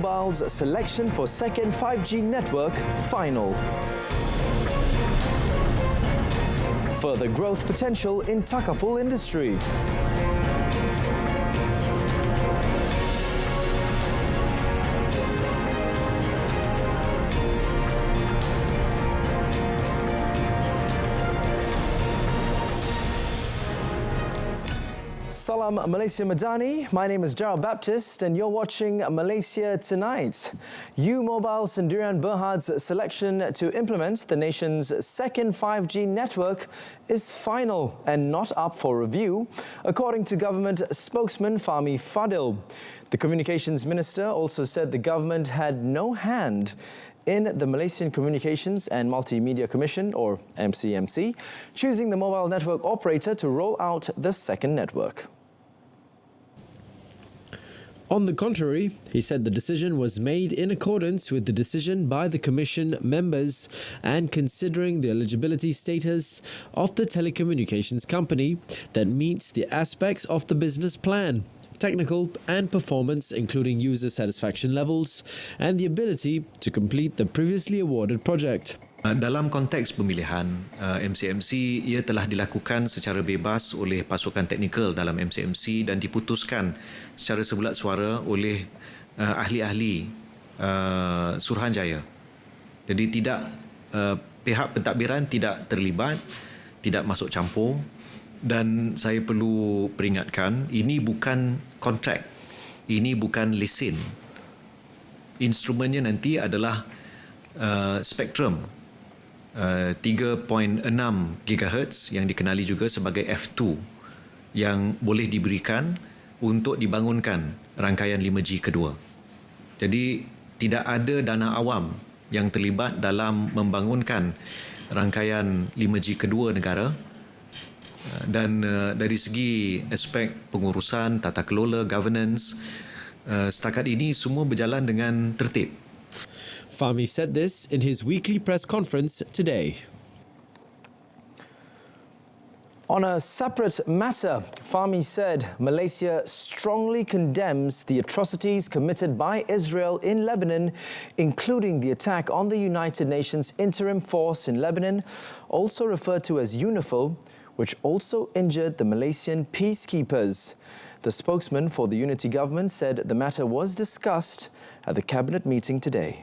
Mobile's selection for second 5G network final. Further growth potential in Takaful industry. Salam Malaysia Madani. My name is Gerald Baptist and you're watching Malaysia Tonight. U-Mobile Sendirian Berhad's selection to implement the nation's second 5G network is final and not up for review, according to government spokesman Fahmi Fadil. The communications minister also said the government had no hand in the Malaysian Communications and Multimedia Commission, or MCMC, choosing the mobile network operator to roll out the second network. On the contrary, he said the decision was made in accordance with the decision by the Commission members and considering the eligibility status of the telecommunications company that meets the aspects of the business plan, technical and performance, including user satisfaction levels and the ability to complete the previously awarded project. Dalam konteks pemilihan MCMC, ia telah dilakukan secara bebas oleh pasukan teknikal dalam MCMC dan diputuskan secara sebulat suara oleh ahli-ahli Suruhanjaya. Jadi pihak pentadbiran tidak terlibat, tidak masuk campur, dan saya perlu peringatkan, ini bukan kontrak, ini bukan lesen. Instrumennya nanti adalah spektrum 3.6 GHz yang dikenali juga sebagai F2 yang boleh diberikan untuk dibangunkan rangkaian 5G kedua. Jadi tidak ada dana awam yang terlibat dalam membangunkan rangkaian 5G kedua negara, dan dari segi aspek pengurusan, tata kelola, governance, setakat ini semua berjalan dengan tertib. Fahmi said this in his weekly press conference today. On a separate matter, Fahmi said Malaysia strongly condemns the atrocities committed by Israel in Lebanon, including the attack on the United Nations Interim Force in Lebanon, also referred to as UNIFIL, which also injured the Malaysian Peacekeepers. The spokesman for the unity government said the matter was discussed at the cabinet meeting today.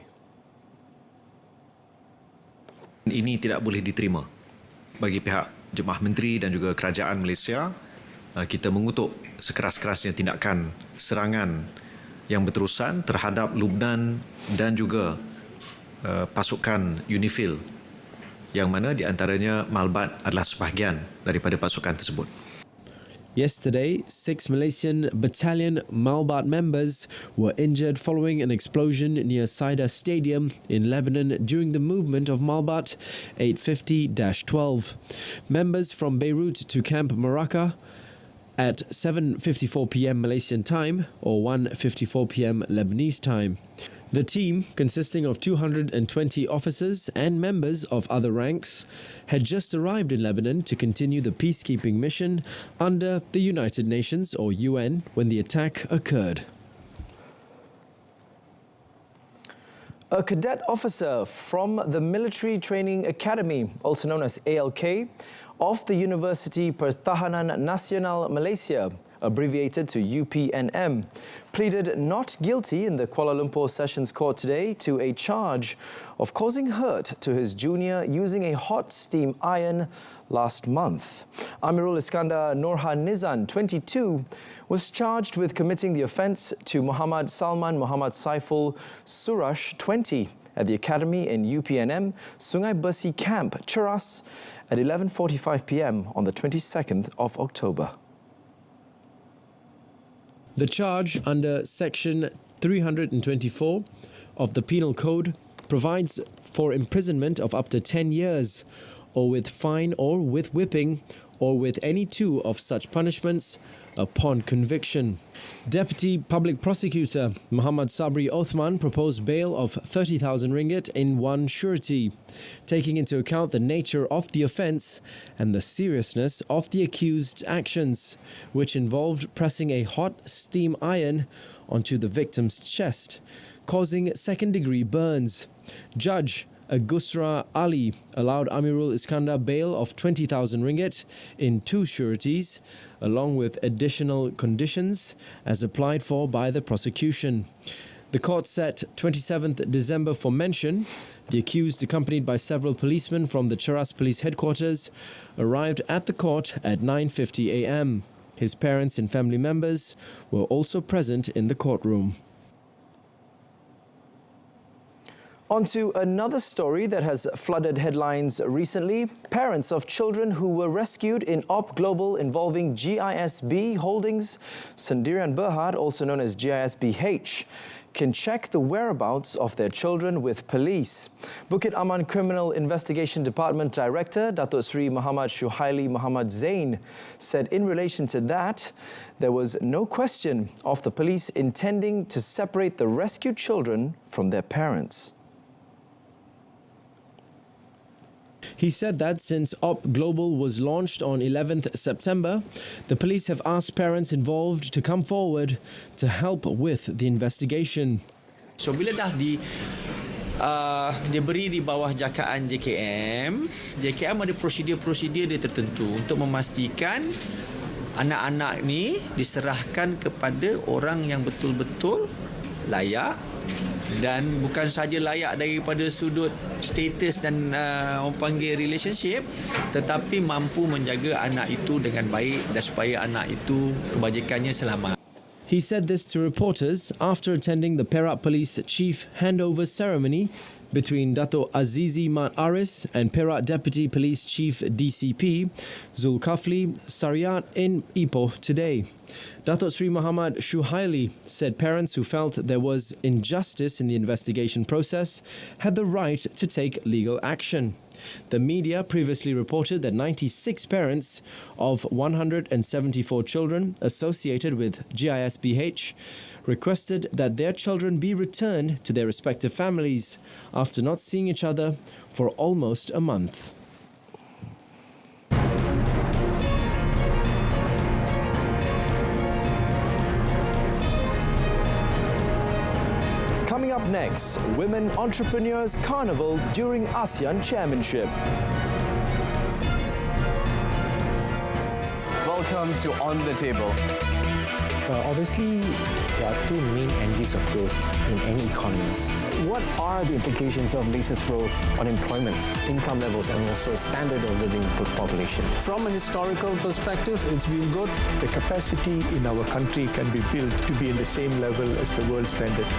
Ini tidak boleh diterima bagi pihak Jemaah Menteri dan juga Kerajaan Malaysia. Kita mengutuk sekeras-kerasnya tindakan serangan yang berterusan terhadap Lebanon dan juga pasukan UNIFIL, yang mana di antaranya Malbat adalah sebahagian daripada pasukan tersebut. Yesterday, 6 Malaysian Battalion Malbat members were injured following an explosion near Saida Stadium in Lebanon during the movement of Malbat 850-12. Members from Beirut to Camp Maraka at 7:54 p.m. Malaysian time or 1:54 p.m. Lebanese time. The team, consisting of 220 officers and members of other ranks, had just arrived in Lebanon to continue the peacekeeping mission under the United Nations or UN when the attack occurred. A cadet officer from the Military Training Academy, also known as ALK, of the University Pertahanan Nasional Malaysia, abbreviated to UPNM, pleaded not guilty in the Kuala Lumpur Sessions Court today to a charge of causing hurt to his junior using a hot steam iron last month. Amirul Iskandar Nurhan Nizan, 22, was charged with committing the offence to Muhammad Salman Muhammad Saiful Surash, 20, at the Academy in UPNM, Sungai Besi Camp, Cheras, at 11:45 p.m. on the 22nd of October. The charge under Section 324 of the Penal Code provides for imprisonment of up to 10 years, or with fine or with whipping, or with any two of such punishments upon conviction. Deputy Public Prosecutor Muhammad Sabri Othman proposed bail of 30,000 ringgit in one surety, taking into account the nature of the offence and the seriousness of the accused's actions, which involved pressing a hot steam iron onto the victim's chest causing second-degree burns. Judge Agusra Ali allowed Amirul Iskandar bail of 20,000 ringgit in 2 sureties, along with additional conditions as applied for by the prosecution. The court set 27th December for mention. The accused, accompanied by several policemen from the Cheras Police Headquarters, arrived at the court at 9:50 a.m. His parents and family members were also present in the courtroom. On to another story that has flooded headlines recently. Parents of children who were rescued in Op Global involving GISB Holdings, Sendirian Berhad, also known as GISBH, can check the whereabouts of their children with police. Bukit Aman Criminal Investigation Department Director Datuk Seri Muhammad Shuhaili Muhammad Zain said in relation to that, there was no question of the police intending to separate the rescued children from their parents. He said that since Op Global was launched on 11th September, the police have asked parents involved to come forward to help with the investigation. So bila dah diberi di bawah jakaan JKM ada prosedur-prosedur dia tertentu untuk memastikan anak-anak ni diserahkan kepada orang yang betul-betul layak, dan bukan saja layak daripada sudut status dan orang panggil relationship, tetapi mampu menjaga anak itu dengan baik dan supaya anak itu kebajikannya selamat. He said this to reporters after attending the Perak Police Chief handover ceremony between Dato' Azizi Mat Aris and Perak Deputy Police Chief DCP Zulkafli Sariat in Ipoh today. Datuk Seri Muhammad Shuhaili said parents who felt there was injustice in the investigation process had the right to take legal action. The media previously reported that 96 parents of 174 children associated with GISBH requested that their children be returned to their respective families after not seeing each other for almost a month. Coming up next, Women Entrepreneurs Carnival during ASEAN Chairmanship. Welcome to On the Table. Obviously, there are two main engines of growth in any economies. What are the implications of Malaysia's growth on employment, income levels, and also standard of living per population? From a historical perspective, it's been good. The capacity in our country can be built to be in the same level as the world standards.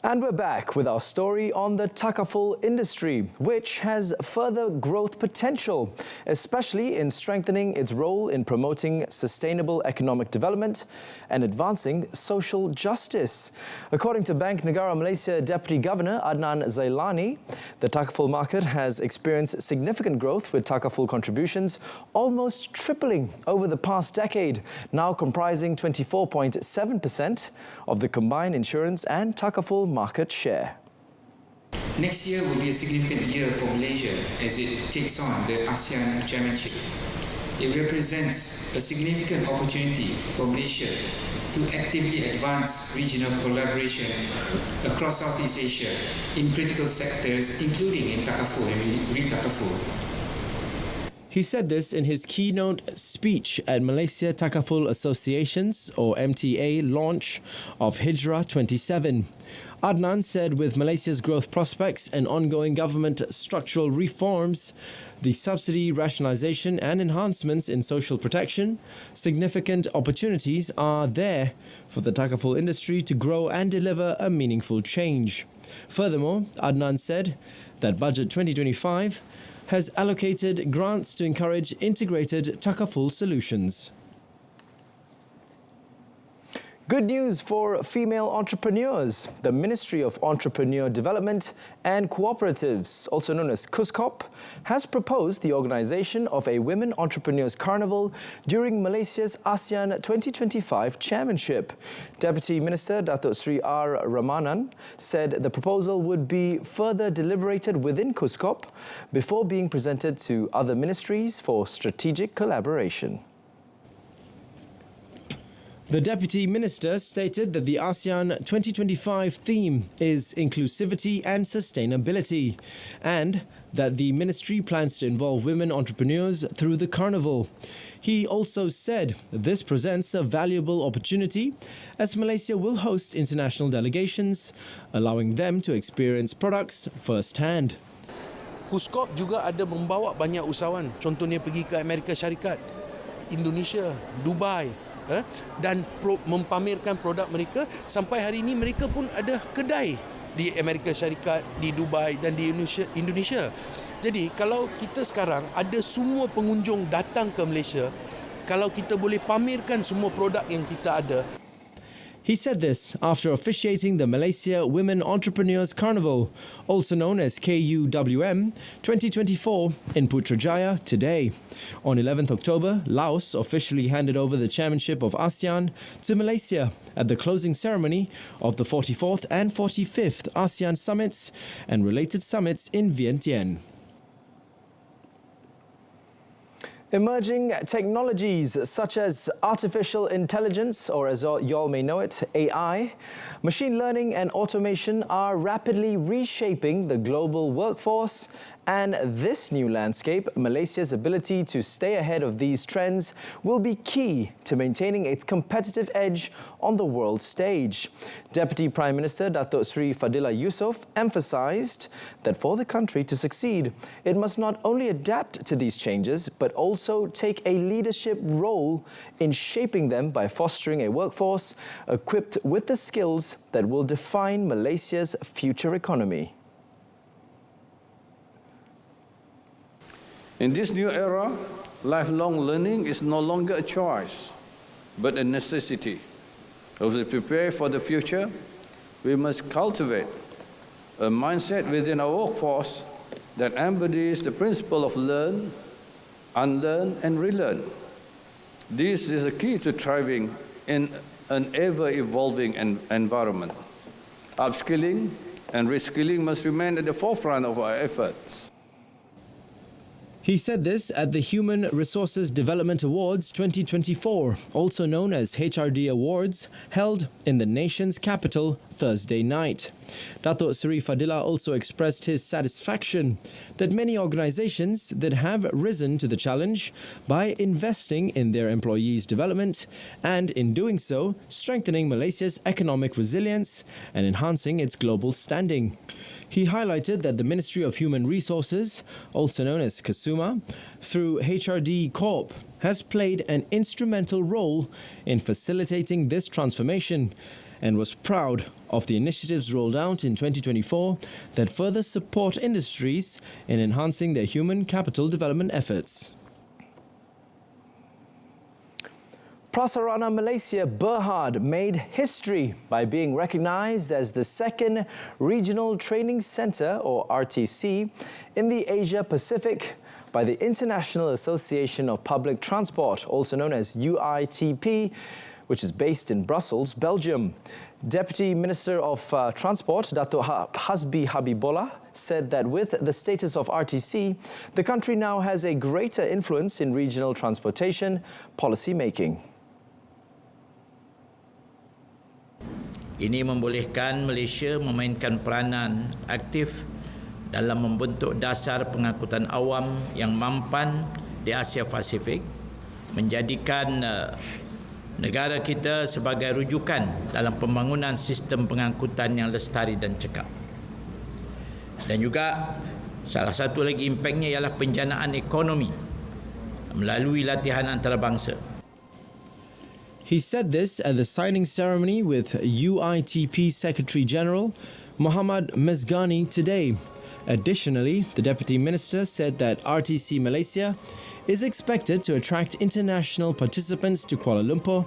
And we're back with our story on the Takaful industry, which has further growth potential, especially in strengthening its role in promoting sustainable economic development and advancing social justice. According to Bank Negara Malaysia Deputy Governor Adnan Zailani, the Takaful market has experienced significant growth, with Takaful contributions almost tripling over the past decade, now comprising 24.7% of the combined insurance and Takaful market share. Next year will be a significant year for Malaysia as it takes on the ASEAN Chairmanship. It represents a significant opportunity for Malaysia to actively advance regional collaboration across Southeast Asia in critical sectors, including in Takaful and Takaful. He said this in his keynote speech at Malaysia Takaful Association's, or MTA, launch of Hijrah 27. Adnan said with Malaysia's growth prospects and ongoing government structural reforms, the subsidy rationalisation and enhancements in social protection, significant opportunities are there for the Takaful industry to grow and deliver a meaningful change. Furthermore, Adnan said that Budget 2025 has allocated grants to encourage integrated Takaful solutions. Good news for female entrepreneurs. The Ministry of Entrepreneur Development and Cooperatives, also known as KUSKOP, has proposed the organisation of a Women Entrepreneurs Carnival during Malaysia's ASEAN 2025 Chairmanship. Deputy Minister Datuk Sri R. Ramanan said the proposal would be further deliberated within KUSKOP before being presented to other ministries for strategic collaboration. The Deputy Minister stated that the ASEAN 2025 theme is inclusivity and sustainability, and that the ministry plans to involve women entrepreneurs through the carnival. He also said this presents a valuable opportunity as Malaysia will host international delegations, allowing them to experience products firsthand. KUSKOP juga ada membawa banyak usahawan, contohnya pergi ke Amerika Syarikat, Indonesia, Dubai, dan mempamerkan produk mereka. Sampai hari ini mereka pun ada kedai di Amerika Syarikat, di Dubai dan di Indonesia. Jadi kalau kita sekarang ada semua pengunjung datang ke Malaysia, kalau kita boleh pamerkan semua produk yang kita ada. He said this after officiating the Malaysia Women Entrepreneurs Carnival, also known as KUWM 2024 in Putrajaya today. On 11th October, Laos officially handed over the chairmanship of ASEAN to Malaysia at the closing ceremony of the 44th and 45th ASEAN summits and related summits in Vientiane. Emerging technologies such as artificial intelligence, or as you all may know it, AI, machine learning and automation are rapidly reshaping the global workforce. And this new landscape, Malaysia's ability to stay ahead of these trends, will be key to maintaining its competitive edge on the world stage. Deputy Prime Minister Datuk Sri Fadillah Yusof emphasised that for the country to succeed, it must not only adapt to these changes, but also take a leadership role in shaping them by fostering a workforce equipped with the skills that will define Malaysia's future economy. In this new era, lifelong learning is no longer a choice, but a necessity. As we prepare for the future, we must cultivate a mindset within our workforce that embodies the principle of learn, unlearn, and relearn. This is a key to thriving in an ever-evolving environment. Upskilling and reskilling must remain at the forefront of our efforts. He said this at the Human Resources Development Awards 2024, also known as HRD Awards, held in the nation's capital Thursday night. Datuk Seri Fadillah also expressed his satisfaction that many organizations that have risen to the challenge by investing in their employees' development and, in doing so, strengthening Malaysia's economic resilience and enhancing its global standing. He highlighted that the Ministry of Human Resources, also known as KASUMA, through HRD Corp, has played an instrumental role in facilitating this transformation and was proud of the initiatives rolled out in 2024 that further support industries in enhancing their human capital development efforts. Prasarana Malaysia Berhad made history by being recognised as the second Regional Training Centre, or RTC, in the Asia Pacific by the International Association of Public Transport, also known as UITP, which is based in Brussels, Belgium. Deputy Minister of Transport, Datuk Hasbi Habibullah, said that with the status of RTC, the country now has a greater influence in regional transportation policy making. Ini membolehkan Malaysia memainkan peranan aktif dalam membentuk dasar pengangkutan awam yang mampan di Asia Pasifik, menjadikan negara kita sebagai rujukan dalam pembangunan sistem pengangkutan yang lestari dan cekap. Dan juga salah satu lagi impaknya ialah penjanaan ekonomi melalui latihan antarabangsa. He said this at the signing ceremony with UITP Secretary General Muhammad Mezgani today. Additionally, the Deputy Minister said that RTC Malaysia is expected to attract international participants to Kuala Lumpur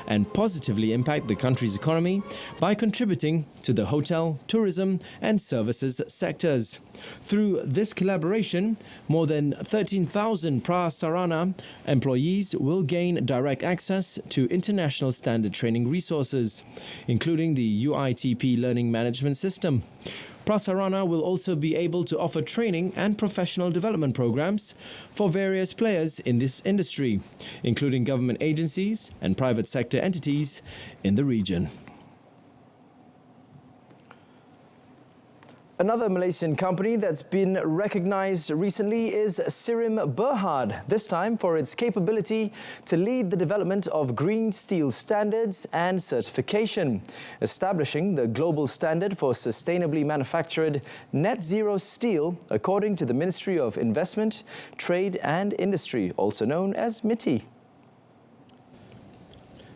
and positively impact the country's economy by contributing to the hotel, tourism and services sectors. Through this collaboration, more than 13,000 Prasarana employees will gain direct access to international standard training resources, including the UITP Learning Management System. Prasarana will also be able to offer training and professional development programs for various players in this industry, including government agencies and private sector entities in the region. Another Malaysian company that's been recognized recently is GISBH, this time for its capability to lead the development of green steel standards and certification, establishing the global standard for sustainably manufactured net zero steel according to the Ministry of Investment, Trade and Industry, also known as MITI.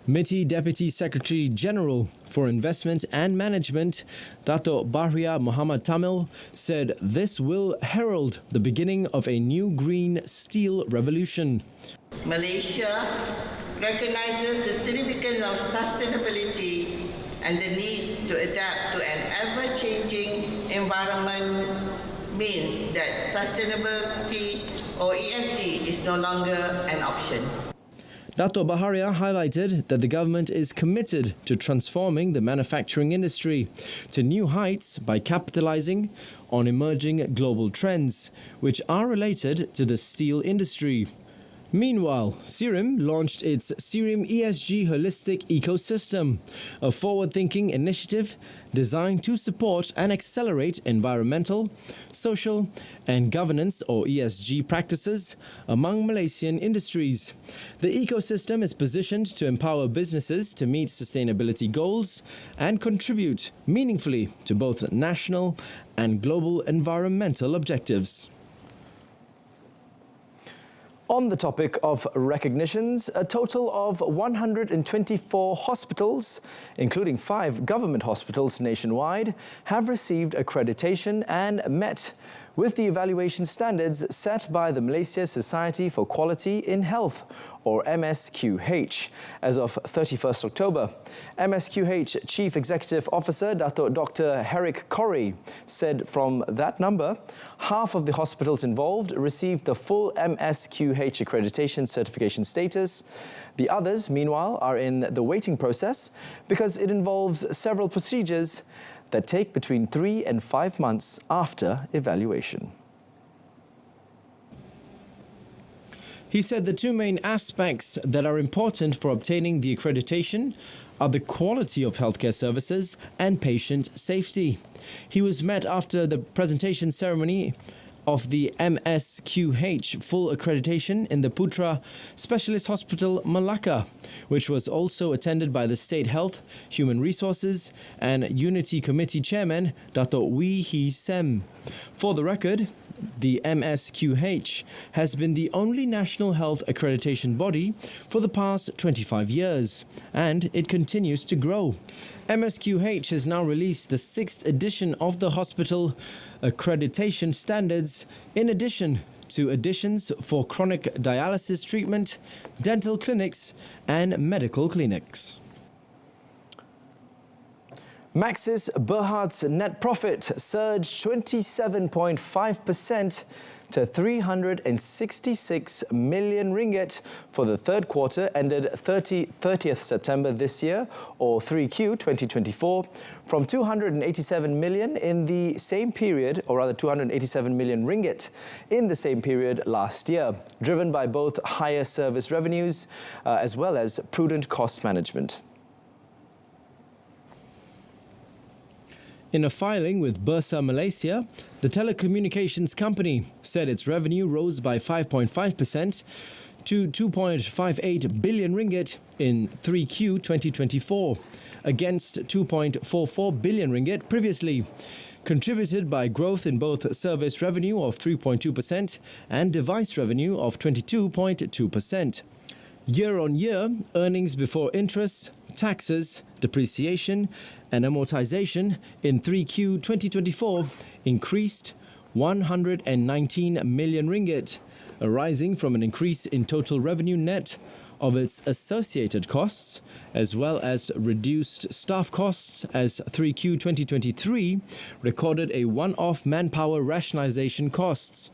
MITI Deputy Secretary General for Investment and Management, Dato' Bahria Muhammad Tamil, said this will herald the beginning of a new green steel revolution. Malaysia recognizes the significance of sustainability and the need to adapt to an ever-changing environment means that sustainability or ESG is no longer an option. Dato' Baharia highlighted that the government is committed to transforming the manufacturing industry to new heights by capitalizing on emerging global trends, which are related to the steel industry. Meanwhile, Sirim launched its Sirim ESG Holistic Ecosystem, a forward-thinking initiative designed to support and accelerate environmental, social and governance or ESG practices among Malaysian industries. The ecosystem is positioned to empower businesses to meet sustainability goals and contribute meaningfully to both national and global environmental objectives. On the topic of recognitions, a total of 124 hospitals, including 5 government hospitals nationwide, have received accreditation and met with the evaluation standards set by the Malaysia Society for Quality in Health, or MSQH, as of 31st October. MSQH Chief Executive Officer Dr. Herrick Corrie said from that number, half of the hospitals involved received the full MSQH accreditation certification status. The others, meanwhile, are in the waiting process because it involves several procedures that take between 3 and 5 months after evaluation. He said the two main aspects that are important for obtaining the accreditation are the quality of healthcare services and patient safety. He was met after the presentation ceremony of the MSQH full accreditation in the Putra Specialist Hospital, Malacca, which was also attended by the State Health, Human Resources and Unity Committee Chairman, Dato' Wee Hee Sem. For the record, the MSQH has been the only national health accreditation body for the past 25 years, and it continues to grow. MSQH has now released the 6th edition of the hospital accreditation standards, in addition to additions for chronic dialysis treatment, dental clinics and medical clinics. Maxis Berhad's net profit surged 27.5% to 366 million ringgit for the third quarter ended 30th September this year, or 3Q 2024, from 287 million in the same period, or rather 287 million ringgit in the same period last year, driven by both higher service revenues as well as prudent cost management. In a filing with Bursa Malaysia, the telecommunications company said its revenue rose by 5.5% to 2.58 billion ringgit in 3Q 2024, against 2.44 billion ringgit previously, contributed by growth in both service revenue of 3.2% and device revenue of 22.2%. Year-on-year, earnings before interest, taxes, depreciation and amortization in 3Q 2024 increased 119 million ringgit, arising from an increase in total revenue net of its associated costs, as well as reduced staff costs, as 3Q 2023 recorded a one-off manpower rationalization costs.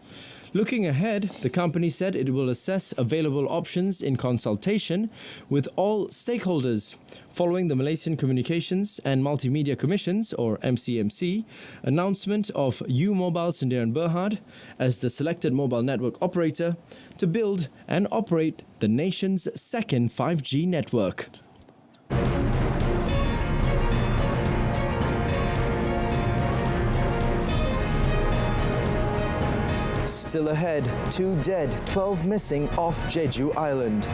Looking ahead, the company said it will assess available options in consultation with all stakeholders following the Malaysian Communications and Multimedia Commission's, or MCMC, announcement of U-Mobile Sdn Bhd as the selected mobile network operator to build and operate the nation's second 5G network. Still ahead, 2 dead, 12 missing off Jeju Island.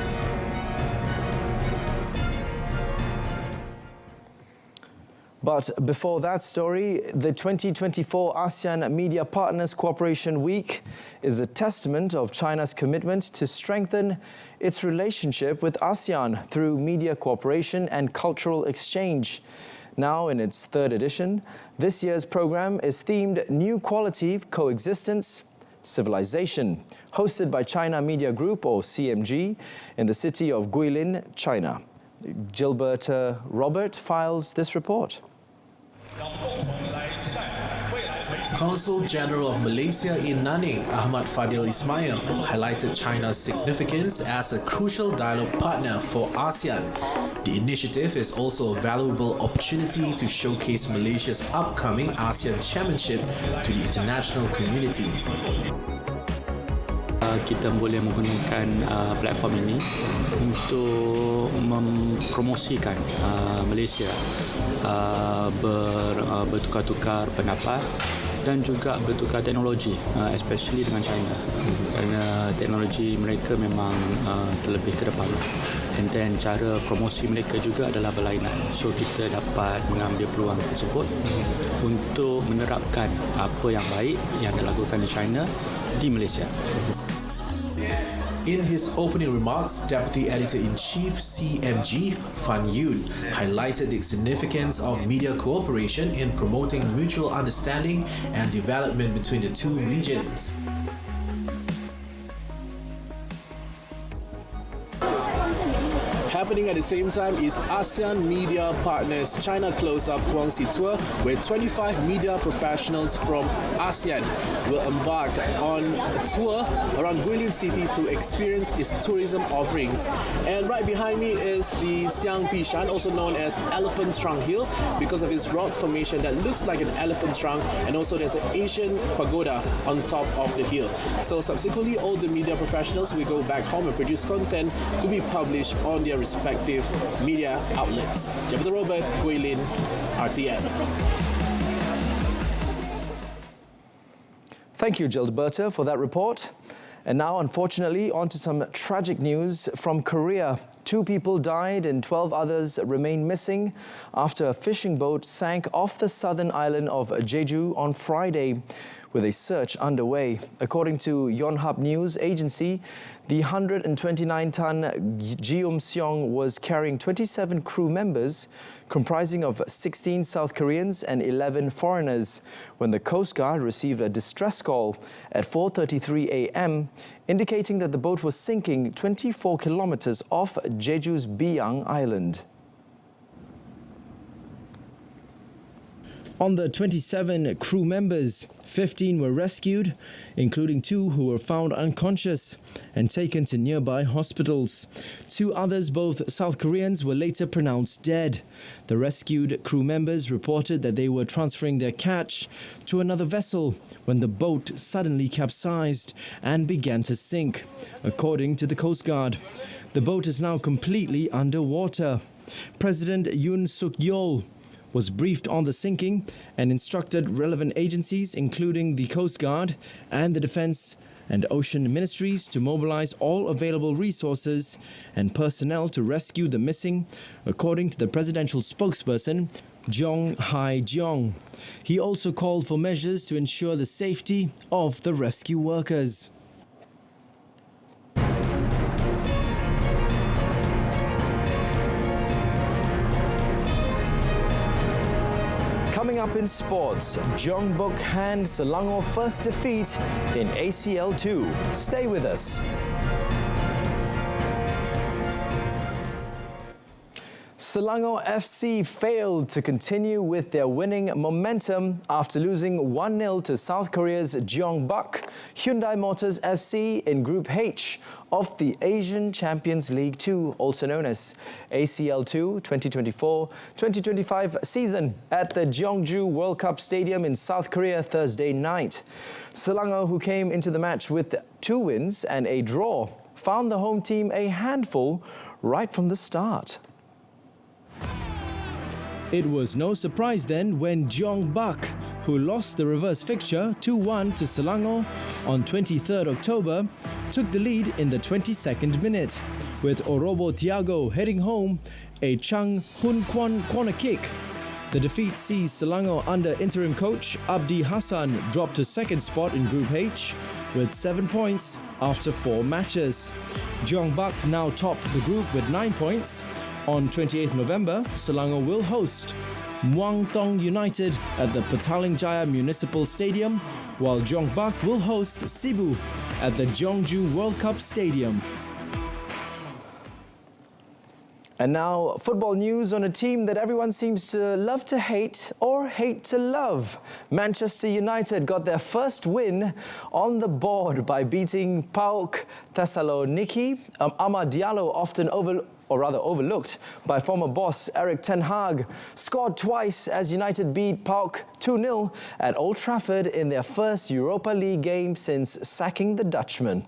But before that story, the 2024 ASEAN Media Partners Cooperation Week is a testament of China's commitment to strengthen its relationship with ASEAN through media cooperation and cultural exchange. Now in its 3rd edition, this year's program is themed New Quality Coexistence Civilization, hosted by China Media Group, or CMG, in the city of Guilin, China. Gilbert Robert files this report. Consul General of Malaysia in Nanning, Ahmad Fadil Ismail, highlighted China's significance as a crucial dialogue partner for ASEAN. The initiative is also a valuable opportunity to showcase Malaysia's upcoming ASEAN Chairmanship to the international community. Kita boleh menggunakan platform ini untuk mempromosikan Malaysia bertukar-tukar pendapat dan juga bertukar teknologi, especially dengan China, kerana teknologi mereka memang terlebih ke depan, dan cara promosi mereka juga adalah berlainan. So kita dapat mengambil peluang tersebut untuk menerapkan apa yang baik yang dilakukan di China di Malaysia. In his opening remarks, Deputy Editor-in-Chief CMG Fan Yun highlighted the significance of media cooperation in promoting mutual understanding and development between the two regions. Happening at the same time is ASEAN Media Partners China Close-Up Guangxi Tour, where 25 media professionals from ASEAN will embark on a tour around Guilin City to experience its tourism offerings. And right behind me is the Siang Bishan, also known as Elephant Trunk Hill, because of its rock formation that looks like an elephant trunk, and also there's an Asian pagoda on top of the hill. So subsequently, all the media professionals will go back home and produce content to be published on their respective media outlets. Jabata Robert, Guilin, RTM. Thank you, Gilberta, for that report. And now, unfortunately, on to some tragic news from Korea. 2 people died and 12 others remain missing after a fishing boat sank off the southern island of Jeju on Friday, with a search underway. According to Yonhap News Agency, the 129-ton Jeomseong was carrying 27 crew members, comprising of 16 South Koreans and 11 foreigners, when the Coast Guard received a distress call at 4:33 a.m., indicating that the boat was sinking 24 kilometers off Jeju's Biyang Island. On the 27 crew members, 15 were rescued, including 2 who were found unconscious and taken to nearby hospitals. 2 others, both South Koreans, were later pronounced dead. The rescued crew members reported that they were transferring their catch to another vessel when the boat suddenly capsized and began to sink, according to the Coast Guard. The boat is now completely underwater. President Yoon Suk-yeol was briefed on the sinking and instructed relevant agencies, including the Coast Guard and the Defence and Ocean Ministries, to mobilize all available resources and personnel to rescue the missing, according to the presidential spokesperson, Jong Hae-jeong. He also called for measures to ensure the safety of the rescue workers. Coming up in sports, Jeongbuk hand Selangor first defeat in ACL 2. Stay with us. Selangor FC failed to continue with their winning momentum after losing 1-0 to South Korea's Jeongbuk Hyundai Motors FC in Group H of the Asian Champions League 2, also known as ACL 2 2024-2025 season at the Jeongju World Cup Stadium in South Korea Thursday night. Selangor, who came into the match with 2 wins and a draw, found the home team a handful right from the start. It was no surprise then when Jeongbuk, who lost the reverse fixture 2-1 to Selangor on 23rd October, took the lead in the 22nd minute, with Orobo Tiago heading home a Chang Hun Kwan corner kick. The defeat sees Selangor under interim coach Abdi Hassan drop to second spot in Group H with 7 points after 4 matches. Jeongbuk now top the group with 9 points. On 28th November, Selangor will host Muang Thong United at the Petaling Jaya Municipal Stadium, while Jeongbuk will host Cebu at the Jeongju World Cup Stadium. And now, football news on a team that everyone seems to love to hate or hate to love. Manchester United got their first win on the board by beating PAOK Thessaloniki. Amad Diallo, often overlooked by former boss Erik ten Hag, scored twice as United beat PAOK 2-0 at Old Trafford in their first Europa League game since sacking the Dutchman.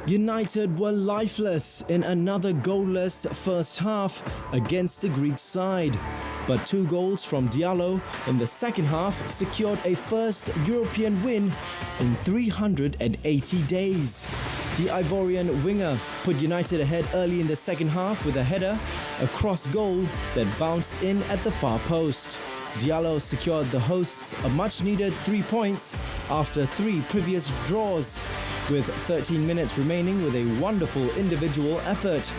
United were lifeless in another goalless first half against the Greek side. But 2 goals from Diallo in the second half secured a first European win in 380 days. The Ivorian winger put United ahead early in the second half with a header, a cross goal that bounced in at the far post. Diallo secured the hosts a much-needed 3 points after 3 previous draws, with 13 minutes remaining with a wonderful individual effort.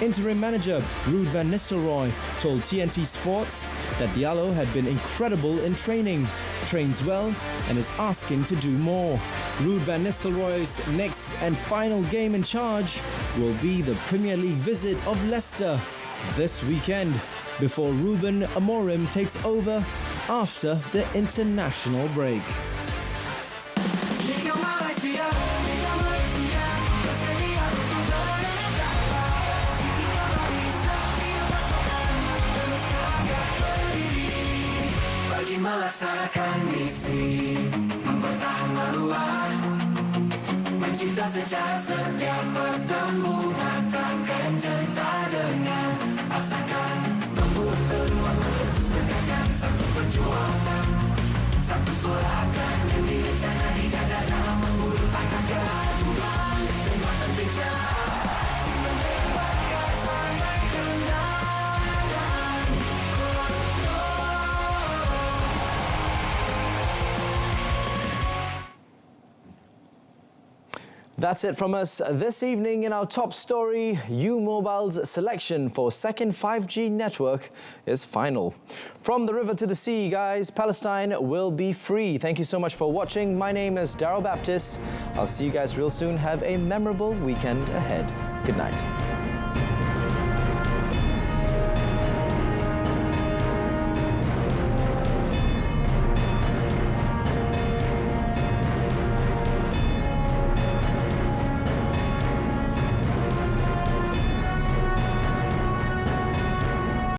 Interim manager Ruud van Nistelrooy told TNT Sports that Diallo had been incredible in training, trains well and is asking to do more. Ruud van Nistelrooy's next and final game in charge will be the Premier League visit of Leicester this weekend, before Ruben Amorim takes over after the international break. Melaksanakan misi, mempertahan maruah, mencipta secara setia perkembangan, takkan jenta dengan asalkan membuat peluang terus tegakkan satu perjuangan, satu suara akan yang direncana di dada dalam memburu takkan keraguan, kekuatan bicara, membebaskan sangat kenangan. That's it from us this evening in our top story. U-Mobile's selection for second 5G network is final. From the river to the sea, guys, Palestine will be free. Thank you so much for watching. My name is Daryl Baptist. I'll see you guys real soon. Have a memorable weekend ahead. Good night.